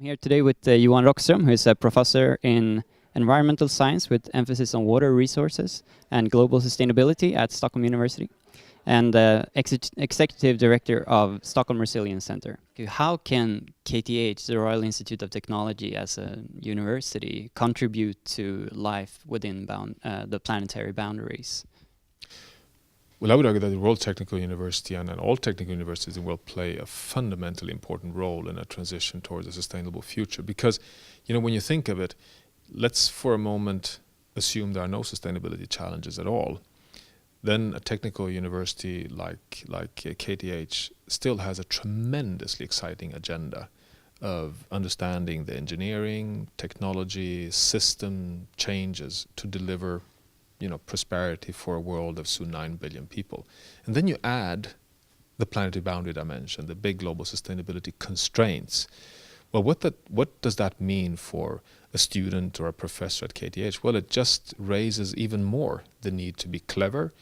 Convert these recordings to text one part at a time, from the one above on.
I'm here today with Johan Rockstro, who is a professor in environmental science with emphasis on water resources and global sustainability at Stockholm University, and executive director of Stockholm Resilience Center. How can KTH, the Royal Institute of Technology, as a university, contribute to life within the planetary boundaries? Well, I would argue that the Royal Technical University and all technical universities in the world play a fundamentally important role in a transition towards a sustainable future. Because, when you think of it, let's for a moment assume there are no sustainability challenges at all. Then a technical university like KTH still has a tremendously exciting agenda of understanding the engineering, technology, system changes to deliver prosperity for a world of soon 9 billion people. And then you add the planetary boundary dimension, the big global sustainability constraints. Well, what does that mean for a student or a professor at KTH? Well, it just raises even more the need to be clever,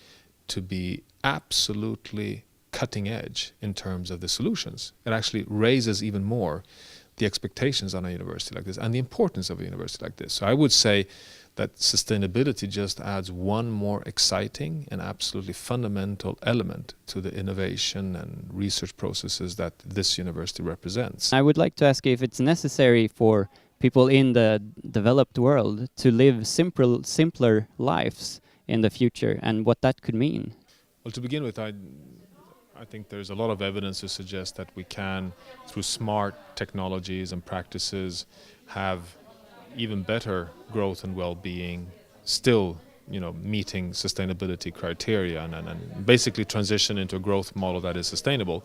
to be absolutely cutting edge in terms of the solutions. It actually raises even more the expectations on a university like this and the importance of a university like this. So I would say that sustainability just adds one more exciting and absolutely fundamental element to the innovation and research processes that this university represents. I would like to ask you if it's necessary for people in the developed world to live simpler lives in the future, and what that could mean. Well, to begin with, I think there's a lot of evidence to suggest that we can, through smart technologies and practices, have even better growth and well-being, still meeting sustainability criteria and basically transition into a growth model that is sustainable.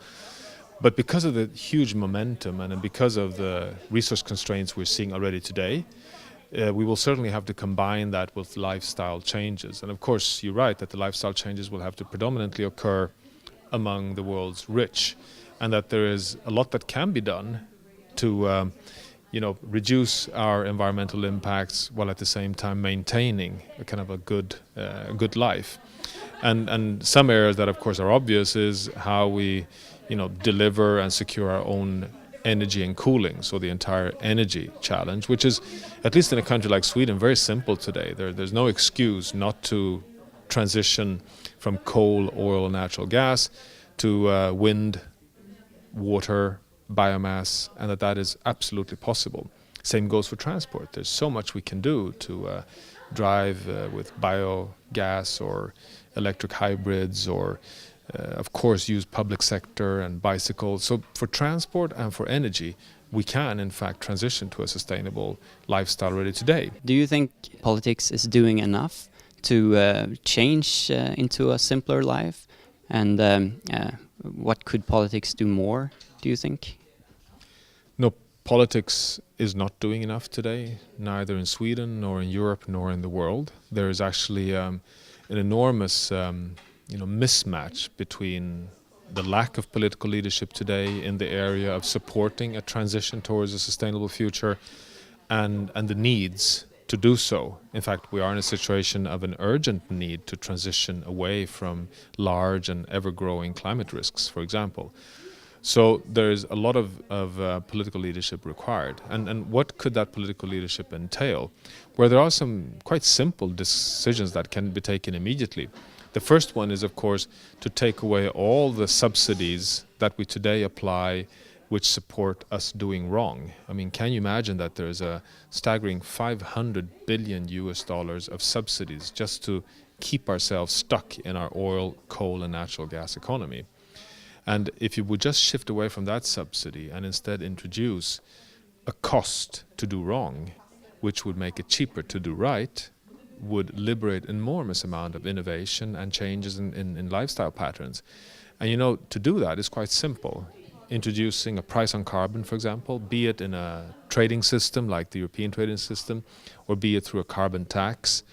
But because of the huge momentum and because of the resource constraints we're seeing already today, we will certainly have to combine that with lifestyle changes. And of course, you're right that the lifestyle changes will have to predominantly occur among the world's rich, and that there is a lot that can be done to reduce our environmental impacts while at the same time maintaining a kind of a good life. And some areas that of course are obvious is how we deliver and secure our own energy and cooling, so the entire energy challenge, which is, at least in a country like Sweden, very simple today. There's no excuse not to transition from coal, oil, natural gas to wind, water, biomass, and that is absolutely possible. Same goes for transport. There's so much we can do to drive with biogas or electric hybrids, or of course use public sector and bicycles. So for transport and for energy, we can in fact transition to a sustainable lifestyle already today. Do you think politics is doing enough to change into a simpler life? And what could politics do more, do you think? No, politics is not doing enough today, neither in Sweden nor in Europe nor in the world. There is actually an enormous mismatch between the lack of political leadership today in the area of supporting a transition towards a sustainable future and the needs to do so. In fact, we are in a situation of an urgent need to transition away from large and ever-growing climate risks, for example. So there's a lot of political leadership required. And what could that political leadership entail? Where there are some quite simple decisions that can be taken immediately. The first one is, of course, to take away all the subsidies that we today apply which support us doing wrong. I mean, can you imagine that there's a staggering $500 billion of subsidies just to keep ourselves stuck in our oil, coal and natural gas economy? And if you would just shift away from that subsidy and instead introduce a cost to do wrong, which would make it cheaper to do right, would liberate an enormous amount of innovation and changes in lifestyle patterns. And to do that is quite simple. Introducing a price on carbon, for example, be it in a trading system like the European trading system, or be it through a carbon tax.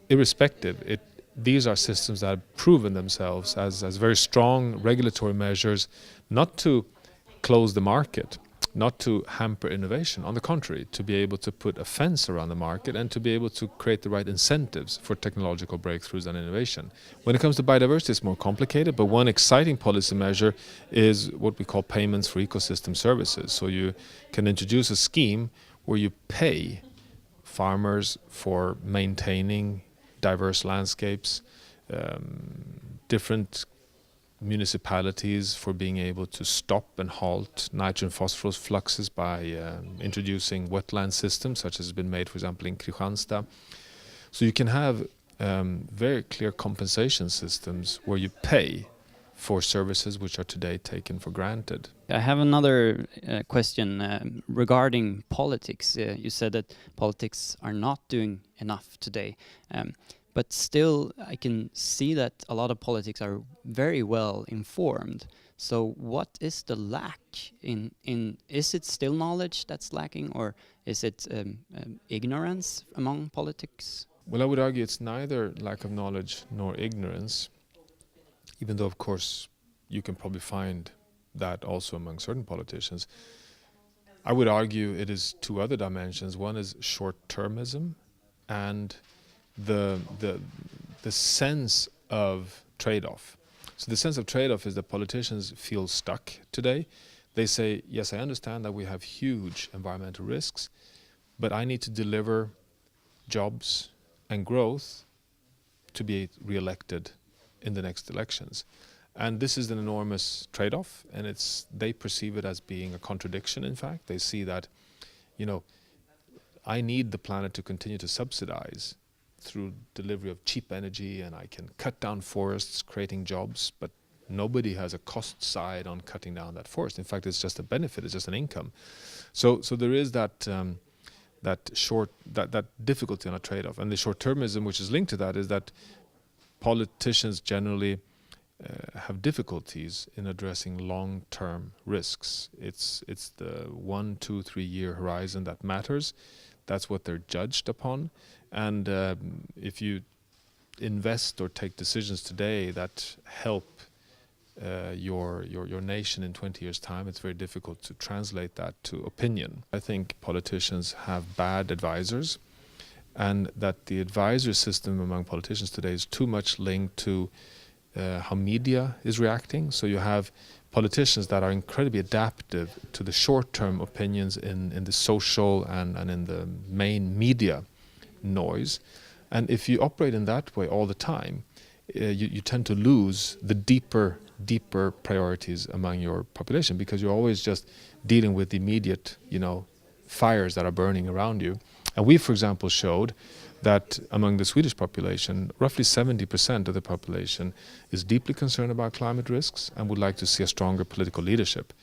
Irrespective, these are systems that have proven themselves as very strong regulatory measures, not to close the market, not to hamper innovation. On the contrary, to be able to put a fence around the market and to be able to create the right incentives for technological breakthroughs and innovation. When it comes to biodiversity, it's more complicated, but one exciting policy measure is what we call payments for ecosystem services. So you can introduce a scheme where you pay farmers for maintaining diverse landscapes, different municipalities for being able to stop and halt nitrogen phosphorus fluxes by introducing wetland systems, such as has been made, for example, in Kristianstad. So you can have very clear compensation systems where you pay for services which are today taken for granted. I have another question regarding politics. You said that politics are not doing enough today. But still, I can see that a lot of politics are very well informed. So what is the lack in is it still knowledge that's lacking, or is it ignorance among politics? Well, I would argue it's neither lack of knowledge nor ignorance, even though, of course, you can probably find that also among certain politicians. I would argue it is two other dimensions. One is short-termism and the sense of trade-off. So the sense of trade-off is that politicians feel stuck today. They say, yes, I understand that we have huge environmental risks, but I need to deliver jobs and growth to be re-elected in the next elections. And this is an enormous trade-off, and they perceive it as being a contradiction, in fact. They see that, I need the planet to continue to subsidize through delivery of cheap energy, and I can cut down forests, creating jobs, but nobody has a cost side on cutting down that forest. In fact, it's just a benefit, it's just an income. So there is that difficulty on a trade-off. And the short-termism, which is linked to that, is that politicians generally have difficulties in addressing long-term risks. It's the 1, 2, 3 year horizon that matters. That's what they're judged upon. And if you invest or take decisions today that help your nation in 20 years' time, it's very difficult to translate that to opinion. I think politicians have bad advisors, and that the advisor system among politicians today is too much linked to how media is reacting. So you have politicians that are incredibly adaptive to the short-term opinions in the social and in the main media noise. And if you operate in that way all the time, you tend to lose the deeper priorities among your population, because you're always just dealing with the immediate, fires that are burning around you. And we, for example, showed that among the Swedish population, roughly 70% of the population is deeply concerned about climate risks and would like to see a stronger political leadership.